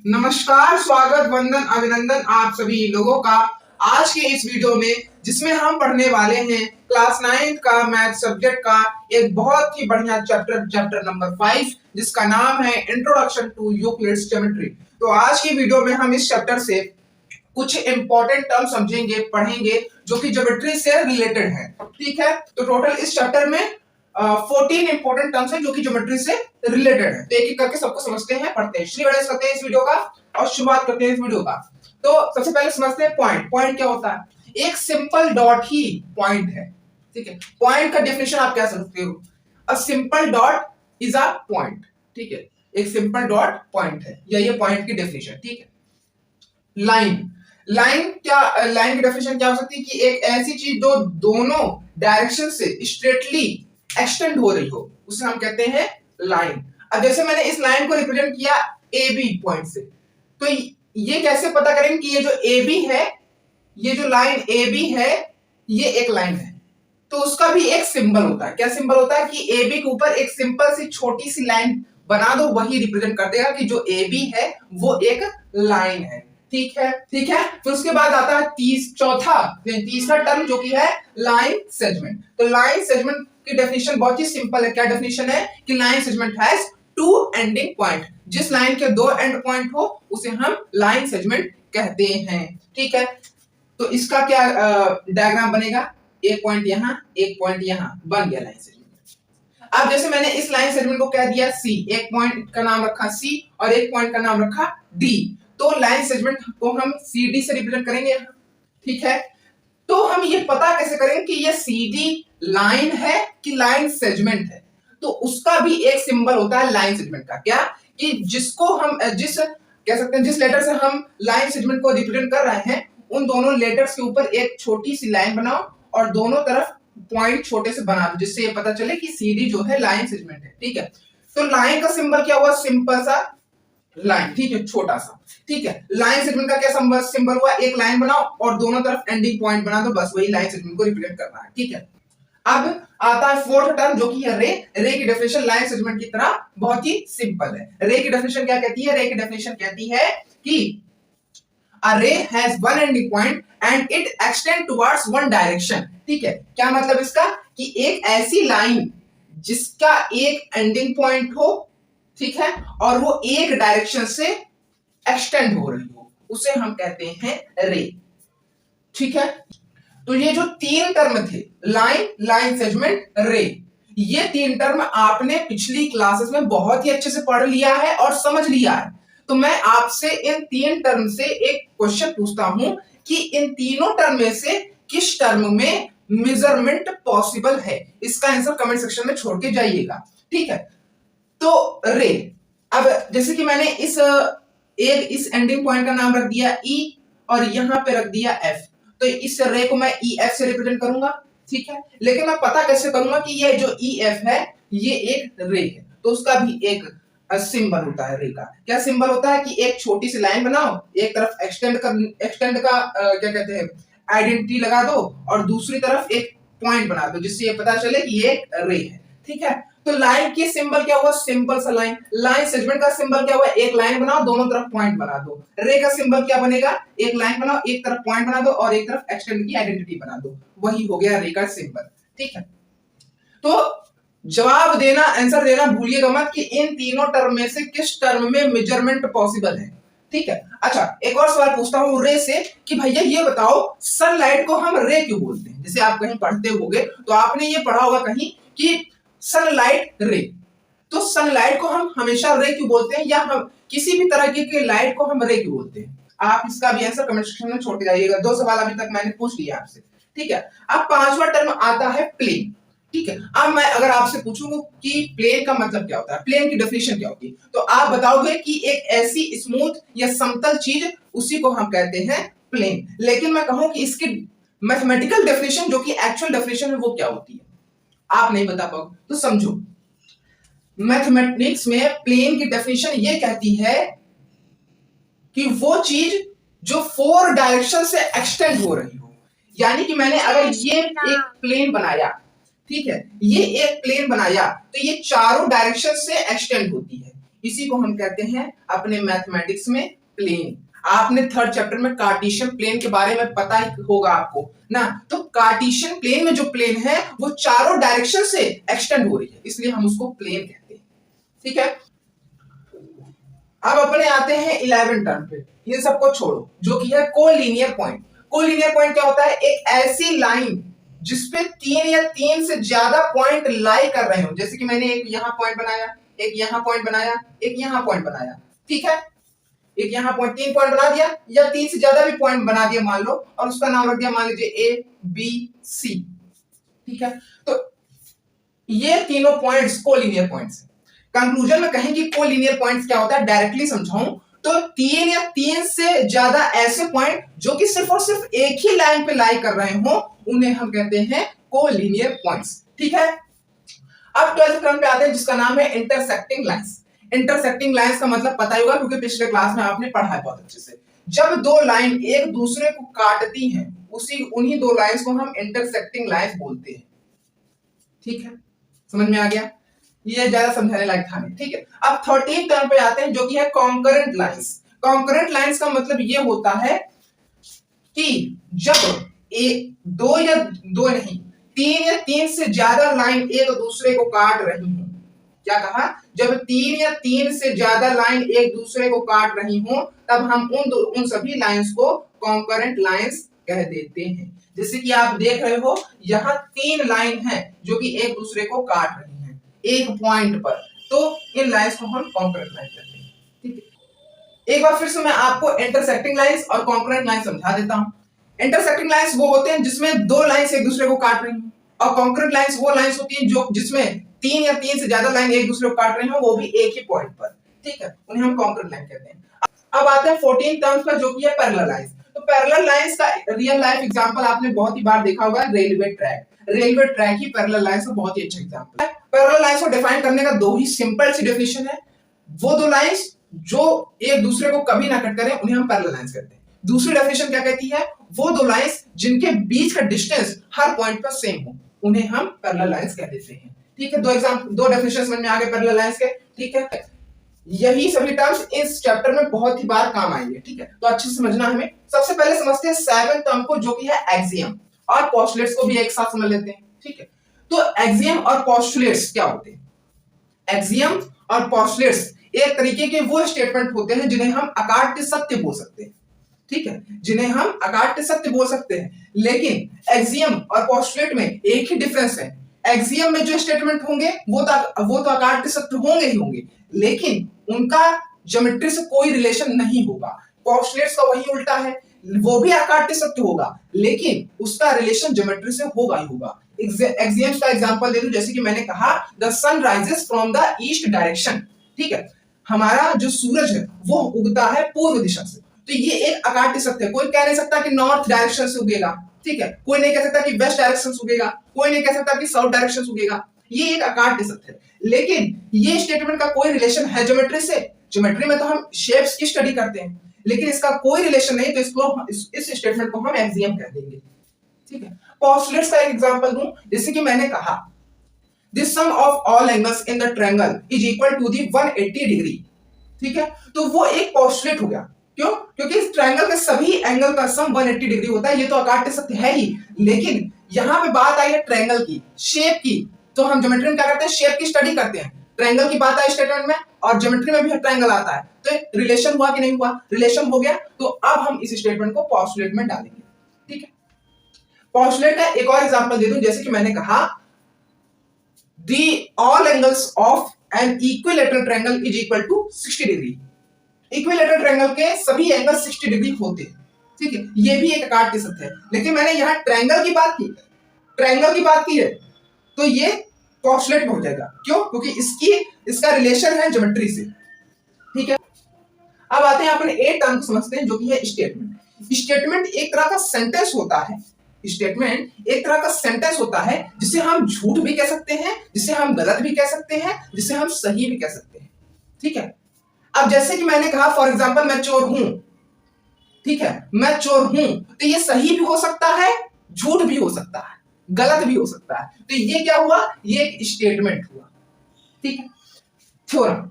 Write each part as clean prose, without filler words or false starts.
नमस्कार, स्वागत, वंदन, अभिनंदन आप सभी लोगों का आज के इस वीडियो में, जिसमें हम पढ़ने वाले हैं क्लास 9 का मैथ सब्जेक्ट का एक बहुत ही बढ़िया चैप्टर नंबर 5, जिसका नाम है इंट्रोडक्शन टू यूक्लिड्स ज्योमेट्री। तो आज की वीडियो में हम इस चैप्टर से कुछ इंपॉर्टेंट टर्म समझेंगे, पढ़ेंगे, जो कि ज्योमेट्री से रिलेटेड है। ठीक है, तो टोटल इस चैप्टर में 14 इंपॉर्टेंट टर्म्स हैं जो कि ज्योमेट्री से रिलेटेड है। तो एक एक करके सबको समझते हैं, पढ़ते हैं, श्री गणेश करते हैं इस वीडियो का और शुरुआत करते हैं इस वीडियो का। तो सबसे पहले समझते हैं पॉइंट। पॉइंट क्या होता है? एक सिंपल डॉट ही पॉइंट है। ठीक है, पॉइंट का डेफिनेशन आप क्या समझते हो? A simple dot is a point. ठीक है, एक सिंपल डॉट पॉइंट है, या ये पॉइंट की डेफिनेशन। ठीक है, लाइन। लाइन की डेफिनेशन क्या हो सकती है कि एक ऐसी चीज जो दोनों डायरेक्शन से स्ट्रेटली एक्सटेंड हो रही हो, उसे हम कहते हैं लाइन। अब जैसे मैंने इस लाइन को रिप्रेजेंट किया ए बी पॉइंट से, तो ये कैसे पता करेंगे कि ये जो ए बी है, ये जो लाइन ए बी है, ये एक लाइन है। तो उसका भी एक सिंबल होता है। क्या सिंबल होता है? कि ए बी के ऊपर एक सिंपल सी छोटी सी लाइन बना दो, वही रिप्रेजेंट कर देगा कि जो ए बी है वो एक लाइन है। ठीक है, ठीक है। फिर उसके बाद आता है तीसरा टर्म, जो कि है लाइन सेगमेंट। तो लाइन सेगमेंट की डेफिनेशन बहुत ही सिंपल है। क्या डेफिनेशन है? कि line segment has two ending point. जिस लाइन के दो एंड पॉइंट हो उसे हम लाइन सेगमेंट कहते हैं। ठीक है, तो इसका क्या डायग्राम बनेगा? एक पॉइंट यहां, एक पॉइंट यहां, बन गया लाइन सेगमेंट। अब जैसे मैंने इस लाइन सेगमेंट को कह दिया सी, एक पॉइंट का नाम रखा सी और एक पॉइंट का नाम रखा डी, तो लाइन सेगमेंट को हम सी डी से रिप्रेजेंट करेंगे। ठीक है, तो हम ये पता कैसे करेंगे कि ये सी डी लाइन है कि लाइन सेगमेंट है? तो उसका भी एक सिंबल होता है लाइन सेगमेंट का। क्या? कि जिसको हम कह सकते हैं, जिस लेटर से हम लाइन सेगमेंट को रिप्रेजेंट कर रहे हैं, उन दोनों लेटर्स के ऊपर एक छोटी सी लाइन बनाओ और दोनों तरफ पॉइंट छोटे से बना दो, जिससे ये पता चले कि सीडी जो है लाइन सेगमेंट है। ठीक है, तो लाइन का सिंबल क्या हुआ? सिंपल सा लाइन। ठीक है, छोटा सा। ठीक है, लाइन सेगमेंट का क्या सिंबल हुआ? एक लाइन बनाओ और दोनों तरफ एंडिंग पॉइंट बना दो, बस वही लाइन सेगमेंट को रिप्रेजेंट करना है। ठीक है, अब आता है फोर्थ टर्म, जो कि है रे। रे की डेफिनेशन लाइन सेगमेंट की तरह बहुत ही सिंपल है। रे की डेफिनेशन क्या कहती है? रे की डेफिनेशन कहती है कि a ray has one ending point and it extend towards one direction। ठीक है, क्या मतलब इसका? कि एक ऐसी लाइन जिसका एक एंडिंग पॉइंट हो, ठीक है, और वो एक डायरेक्शन से एक्सटेंड हो रही हो, उसे हम कहते हैं रे। ठीक है, तो ये जो तीन टर्म थे, लाइन, लाइन सेगमेंट, रे, ये तीन टर्म आपने पिछली क्लासेस में बहुत ही अच्छे से पढ़ लिया है और समझ लिया है। तो मैं आपसे इन तीन टर्म से एक क्वेश्चन पूछता हूं कि इन तीनों टर्म में से किस टर्म में मेजरमेंट पॉसिबल है? इसका आंसर कमेंट सेक्शन में छोड़ के जाइएगा। ठीक है, तो रे, अब जैसे कि मैंने इस एंडिंग पॉइंट का नाम रख दिया ई और यहां पे रख दिया एफ, तो इस रे को मैं ई एफ से रिप्रेजेंट करूंगा। ठीक है, लेकिन मैं पता कैसे करूंगा कि ये जो ई एफ है ये एक रे है? तो उसका भी एक सिंबल होता है रे का। क्या सिंबल होता है? कि एक छोटी सी लाइन बनाओ, एक तरफ एक्सटेंड का क्या कहते हैं, आइडेंटिटी लगा दो और दूसरी तरफ एक पॉइंट बना दो, जिससे ये पता चले कि ये रे है। ठीक है, तो लाइन की सिंबल क्या हुआ? सिंपल सा लाइन। लाइन सेगमेंट का सिंबल क्या हुआ? एक लाइन बनाओ, दोनों तरफ पॉइंट बना दो। रे का सिंबल क्या बनेगा? एक लाइन बनाओ, एक तरफ पॉइंट बना दो और एक तरफ एक्सटेंड की आइडेंटिटी बना दो, वही हो गया रे का सिंबल। ठीक है, तो जवाब देना, आंसर देना भूलिएगा मत कि इन तीनों टर्म में से किस टर्म में मेजरमेंट पॉसिबल है। ठीक है, अच्छा, एक और सवाल पूछता हूं रे से कि भैया ये बताओ, सनलाइट को हम रे क्यों बोलते हैं? जैसे आप कहीं पढ़ते होंगे तो आपने ये पढ़ा होगा कहीं कि सनलाइट रे, तो सनलाइट को हम हमेशा रे क्यों बोलते हैं, या हम किसी भी तरह की लाइट को हम रे क्यों बोलते हैं? आप इसका भी आंसर कमेंट सेक्शन में छोड़ के जाइएगा। दो सवाल अभी तक मैंने पूछ लिया आपसे। ठीक है, अब पांचवा टर्म आता है प्लेन। ठीक है, अब मैं अगर आपसे पूछूंगा कि प्लेन का मतलब क्या होता है, प्लेन की डेफिनेशन क्या होती है, तो आप बताओगे कि एक ऐसी स्मूथ या समतल चीज, उसी को हम कहते हैं प्लेन। लेकिन मैं कहूं कि इसकी मैथमेटिकल डेफिनेशन, जो कि एक्चुअल डेफिनेशन है, वो क्या होती है, आप नहीं बता पाओगे। तो समझो, मैथमेटिक्स में प्लेन की डेफिनेशन ये कहती है कि वो चीज जो 4 डायरेक्शन से एक्सटेंड हो रही हो। यानी कि मैंने अगर ये एक प्लेन बनाया, ठीक है, ये एक प्लेन बनाया, तो ये चारों डायरेक्शन से एक्सटेंड होती है। इसी को हम कहते हैं अपने मैथमेटिक्स में प्लेन। आपने थर्ड चैप्टर में कार्टेशियन प्लेन के बारे में पता ही होगा आपको ना। तो कार्टेशियन प्लेन में जो प्लेन है वो चारों डायरेक्शन से एक्सटेंड हो रही है, इसलिए हम उसको प्लेन कहते हैं। ठीक है, अब अपने आते हैं 11 टर्म पे। इन सबको छोड़ो, जो कि है कोलिनियर पॉइंट। कोलिनियर पॉइंट क्या होता है? एक ऐसी लाइन जिसपे 3 या 3 से ज्यादा पॉइंट लाई कर रहे हो। जैसे कि मैंने एक यहां पॉइंट बनाया, एक यहां पॉइंट बनाया, एक यहां पॉइंट बनाया। ठीक है, एक यहां पॉइंट 3 पॉइंट बना दिया या 3 से ज्यादा भी पॉइंट बना दिया मान लो, और उसका नाम रख दिया मान लीजिए ए बी सी। ठीक है, तो ये तीनों पॉइंट्स कोलिनियर पॉइंट्स हैं। कंक्लूजन में कहें कि कोलिनियर पॉइंट्स क्या होता है, डायरेक्टली समझाऊं तो 3 या 3 से ज्यादा ऐसे पॉइंट जो कि सिर्फ और सिर्फ एक ही लाइन पे लाई कर रहे हो, उन्हें हम कहते हैं कोलिनियर पॉइंट्स। ठीक है, अब 12th टर्म पे आते हैं जिसका नाम है इंटरसेक्टिंग लाइंस। इंटरसेक्टिंग लाइंस का मतलब पता ही होगा क्योंकि पिछले क्लास में आपने पढ़ा है बहुत अच्छे से। जब दो लाइन एक दूसरे को काटती हैं, उन्हीं दो लाइंस को हम इंटरसेक्टिंग लाइंस बोलते हैं। ठीक है, समझ में आ गया? ये ज्यादा समझाने लायक था नहीं। ठीक है, अब 13th टर्म पे आते हैं जो कि है कॉन्करेंट लाइंस। कॉन्करेंट लाइंस का मतलब ये होता है कि जब दो या दो नहीं 3 या 3 से ज्यादा लाइन एक दूसरे को काट रही हो। क्या कहा? जब 3 या 3 से ज्यादा लाइन एक दूसरे को काट रही हो, तब हम उन सभी लाइंस को कॉन्करेंट लाइंस कह देते हैं। जैसे कि आप देख रहे हो यहां 3 लाइन है जो कि एक दूसरे को काट रही हैं एक पॉइंट पर, तो इन लाइंस को हम कॉन्करेंट लाइन कहते हैं। ठीक है, एक बार फिर से मैं आपको इंटरसेक्टिंग लाइंस और कॉन्करेंट लाइन समझा देता हूं। इंटरसेक्टिंग लाइंस वो होते हैं जिसमें दो लाइंस एक दूसरे को काट रही हैं, और कॉन्करेंट लाइंस वो लाइंस होती हैं जो जिसमें 3 या 3 से ज्यादा लाइन एक दूसरे को काट रही हो, वो भी एक ही पॉइंट पर। ठीक है, उन्हें हम कॉन्करेंट लाइन कहते हैं। अब आते हैं 14 टर्म्स पर जो कि है पैरेलल लाइंस। तो पैरेलल लाइंस का रियल लाइफ एग्जांपल आपने बहुत ही बार देखा होगा, रेलवे ट्रैक। रेलवे ट्रैक ही पैरेलल लाइंस का बहुत ही अच्छा एग्जांपल है। पैरेलल लाइंस को डिफाइन करने का दो ही सिंपल सी डेफिनेशन है। वो दो लाइंस जो एक दूसरे को कभी ना कट करें उन्हें हम पैरेलल लाइंस कहते हैं। दूसरी डेफिनेशन क्या कहती है? वो दो लाइंस जिनके बीच का डिस्टेंस हर पॉइंट पर सेम हो, उन्हें हम पैरेलल लाइंस कह देते हैं। ठीक है, दो डेफिनेशन समझ में आ गए पैरेलल लाइंस के। ठीक है, यही सभी टर्म्स इस चैप्टर में बहुत ही बार काम आएंगे। ठीक है, तो अच्छे से समझना हमें। सबसे पहले समझते हैं 7 टर्म को जो कि है एक्सियम, और पोस्टुलेट्स को भी एक साथ समझ लेते हैं। ठीक है, तो एक्सियम और पोस्टुलेट्स क्या होते हैं? एक्सियम और पोस्टुलेट्स एक तरीके के वो स्टेटमेंट होते हैं जिन्हें हम अकाट्य सत्य बोल सकते हैं। ठीक है, जिन्हें हम अकाट्य सत्य बोल सकते हैं। लेकिन एक्सियम और पोस्टुलेट में एक ही डिफरेंस है। एक्सियम में जो स्टेटमेंट होंगे वो तो अकाट्य सत्य होंगे ही होंगे, लेकिन उनका ज्योमेट्री से कोई रिलेशन नहीं होगा। पोस्टुलेट्स का वही उल्टा है, वो भी अकाट्य सत्य होगा लेकिन उसका रिलेशन ज्योमेट्री से होगा ही होगा। एक्सियम्स का एग्जांपल दे दूं, जैसे कि मैंने कहा the sun rises from the east direction. ठीक है, हमारा जो सूरज है वो उगता है पूर्व दिशा से, तो ये एक अकाट्य सत्य है। कोई कह नहीं सकता कि नॉर्थ डायरेक्शन से उगेगा। ठीक है, कोई नहीं कह सकता कि वेस्ट डायरेक्शन से उगेगा, कोई नहीं कह सकता कि साउथ डायरेक्शन से उगेगा। ये एक अकाट्य सत्य है, लेकिन ये स्टेटमेंट का कोई रिलेशन है ज्योमेट्री से। ज्योमेट्री में तो हम शेप्स की स्टडी करते हैं, लेकिन इसका कोई रिलेशन नहीं, तो इसको इस स्टेटमेंट को हम एक्सियम कह देंगे। ठीक है, पोस्टुलेट्स का एक एग्जांपल दूं, जैसे कि मैंने कहा the sum of all angles in the triangle is equal to the 180 degree. ठीक है, तो वो एक पोस्टुलेट हो गया। क्यों? क्योंकि इस ट्रायंगल के सभी एंगल का सम 180 डिग्री होता है। ये तो अकाट्य सत्य है ही, लेकिन यहां पे बात आई है ट्रायंगल की, शेप की। तो हम ज्योमेट्री में क्या करते हैं? शेप की स्टडी करते हैं। ट्रायंगल की बात आई स्टेटमेंट में, और ज्योमेट्री में भी ट्रायंगल आता है, तो रिलेशन हुआ कि नहीं हुआ? रिलेशन हो गया। तो अब हम इस स्टेटमेंट को पोस्टुलेट में डालेंगे। ठीक है, पोस्टुलेट का एक और एग्जांपल दे दूं, जैसे कि मैंने कहा the all angles of an equilateral triangle is equal to 60 degree. Equilateral triangle के सभी एंगल 60 डिग्री होते हैं। ठीक है, ये भी एक अकाट्य सत्य है, लेकिन मैंने यहां ट्रायंगल की बात की है, तो ये पोस्टुलेट में हो जाएगा। क्यों? क्योंकि इसका रिलेशन है ज्योमेट्री से। ठीक है, अब आते हैं अपने 8 टर्म को समझते हैं जो कि है स्टेटमेंट। स्टेटमेंट एक तरह का सेंटेंस होता है। स्टेटमेंट एक तरह का सेंटेंस होता है जिसे हम झूठ भी कह सकते हैं, जिसे हम गलत भी कह सकते हैं, जिसे हम सही भी कह सकते हैं। ठीक है, अब जैसे कि मैंने कहा फॉर एग्जांपल मैं चोर हूं। ठीक है, मैं चोर हूं, तो ये सही भी हो सकता है, झूठ भी हो सकता है, गलत भी हो सकता है। तो ये क्या हुआ? ये एक स्टेटमेंट हुआ। ठीक है, थ्योरम।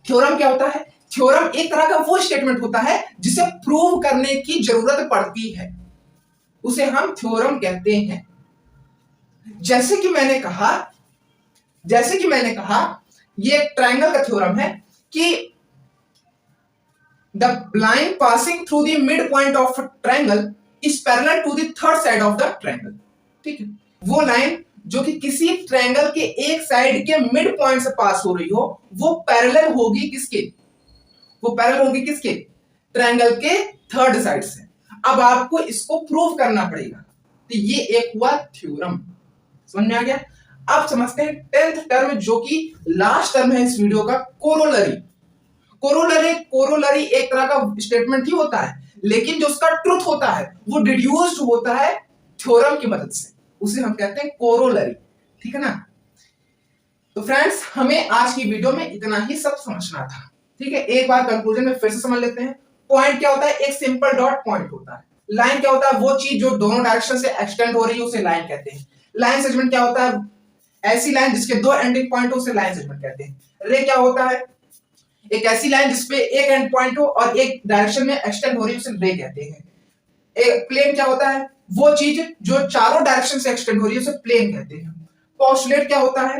थ्योरम क्या होता है? थ्योरम एक तरह का वो स्टेटमेंट होता है जिसे प्रूव करने की जरूरत पड़ती है, उसे हम थ्योरम कहते हैं। जैसे कि मैंने कहा ये ट्रायंगल का थ्योरम है कि the line passing through the mid point of triangle is parallel to the third side of the triangle. ठीक है, वो लाइन जो कि किसी ट्रायंगल के एक साइड के मिड पॉइंट से पास हो रही हो, वो पैरेलल होगी किसके? ट्रायंगल के थर्ड साइड से। अब आपको इसको प्रूव करना पड़ेगा, तो ये एक हुआ थ्योरम। समझ में आ गया? अब समझते हैं 10th टर्म जो कि लास्ट टर्म है इस वीडियो का, कोरोलरी। कोरोलरी एक तरह का स्टेटमेंट ही होता है, लेकिन जो उसका ट्रुथ होता है वो डिड्यूस्ड होता है थ्योरम की मदद से, उसे हम कहते हैं कोरोलरी। ठीक है ना? तो फ्रेंड्स, हमें आज की वीडियो में इतना ही सब समझना था। ठीक है, एक बार कंक्लूजन में फिर से समझ लेते हैं। पॉइंट क्या होता है? एक सिंपल डॉट पॉइंट होता है। लाइन क्या होता है? वो चीज जो दोनों डायरेक्शन से एक्सटेंड हो रही है उसे लाइन कहते हैं। लाइन सेगमेंट क्या होता है? ऐसी लाइन जिसके दो एंडिंग पॉइंट हो उसे लाइन सेगमेंट कहते हैं। रे क्या होता है? एक ऐसी लाइन जिसपे एक एंड पॉइंट हो और एक डायरेक्शन में एक्सटेंड हो रही है उसे रे कहते हैं। एक प्लेन क्या होता है? वो चीज जो चारों डायरेक्शन से एक्सटेंड हो रही है उसे प्लेन कहते हैं। पोस्टुलेट क्या होता है?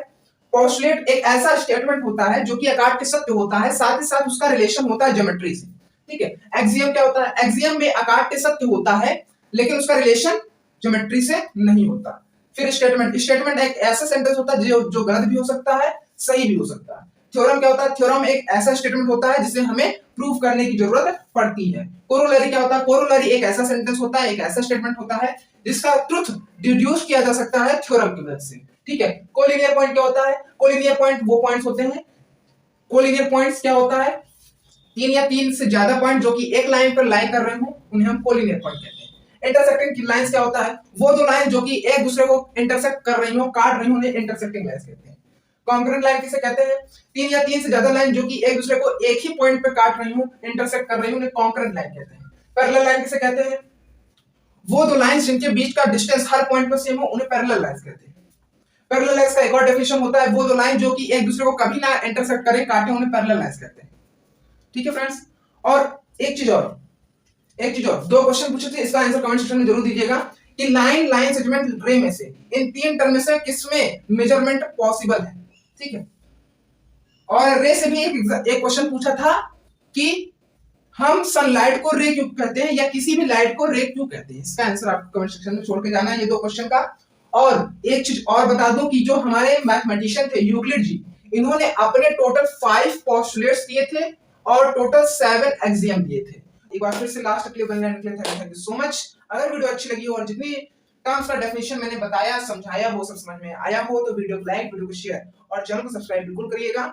पोस्टुलेट एक ऐसा स्टेटमेंट होता है जो कि अकार्य सत्य होता है, साथ ही साथ उसका रिलेशन होता है ज्योमेट्री से। ठीक है। एक्सियम क्या होता है? एक्सियम में अकार्य सत्य होता है लेकिन उसका रिलेशन ज्योमेट्री से नहीं होता। फिर स्टेटमेंट एक ऐसा सेंटेंस होता है जो गलत भी हो सकता है, सही भी हो सकता है। थ्योरम क्या होता है? थ्योरम एक ऐसा स्टेटमेंट होता है जिसे हमें प्रूव करने की जरूरत पड़ती है। कोरोलरी क्या होता है? कोरोलरी एक ऐसा सेंटेंस होता है, एक ऐसा स्टेटमेंट होता है जिसका ट्रुथ डिड्यूस किया जा सकता है थ्योरम की मदद से। ठीक है। कोलिनियर पॉइंट क्या होता है? कोलिनियर पॉइंट वो पॉइंट्स होते हैं, कोलिनियर पॉइंट्स क्या होता है? तीन या तीन से ज्यादा पॉइंट जो कि एक लाइन पर लाई कर रहे हो उन्हें हम कोलिनियर पॉइंट कहते हैं। इंटरसेक्टिंग लाइंस क्या होता है? वो दो लाइन जो कि एक दूसरे को इंटरसेक्ट कर रही हो, काट रही हो, उन्हें इंटरसेक्टिंग लाइंस कहते हैं। कॉन्करेंट लाइन किसे कहते हैं? तीन या तीन से ज्यादा लाइन जो कि एक दूसरे को एक ही पॉइंट पे काट रही हो, इंटरसेक्ट कर रही हो, उन्हें कॉन्करेंट लाइन कहते हैं। पैरेलल लाइन किसे कहते हैं? वो दो लाइंस जिनके बीच का डिस्टेंस हर पॉइंट पर सेम हो उन्हें पैरेलल लाइंस कहते हैं। पैरेलल लाइंस का एक और डेफिनेशन होता है, वो दो लाइन जो कि एक दूसरे को कभी ना इंटरसेक्ट करें, काटे, उन्हें पैरेलल लाइंस कहते हैं। ठीक है फ्रेंड्स, और एक चीज और दो क्वेश्चन पूछे थे, इसका आंसर कमेंट सेक्शन में जरूर दीजिएगा कि लाइन सेगमेंट रे में से इन तीन टर्म में से किसमें मेजरमेंट पॉसिबल है। ठीक है। और रे से भी एक क्वेश्चन पूछा था कि हम सनलाइट को रे क्यों कहते हैं या किसी भी लाइट को रे क्यों कहते हैं। इसका आंसर आपको कमेंट सेक्शन में छोड़ के जाना है, ये दो क्वेश्चन का। और एक चीज और बता दूं कि जो हमारे मैथमेटिशियन थे यूक्लिड जी, इन्होंने अपने टोटल 5 पोस्टुलेट्स दिए थे और टोटल 7 एक्सियम दिए थे। एक बार फिर से लास्ट क्लिप बनने के लिए थैंक यू सो मच। अगर वीडियो अच्छी लगी हो और जितनी टर्म्स का डेफिनेशन मैंने बताया, समझाया, वो सब समझ में आया हो तो वीडियो को लाइक, वीडियो को शेयर और चैनल को सब्सक्राइब बिल्कुल करिएगा।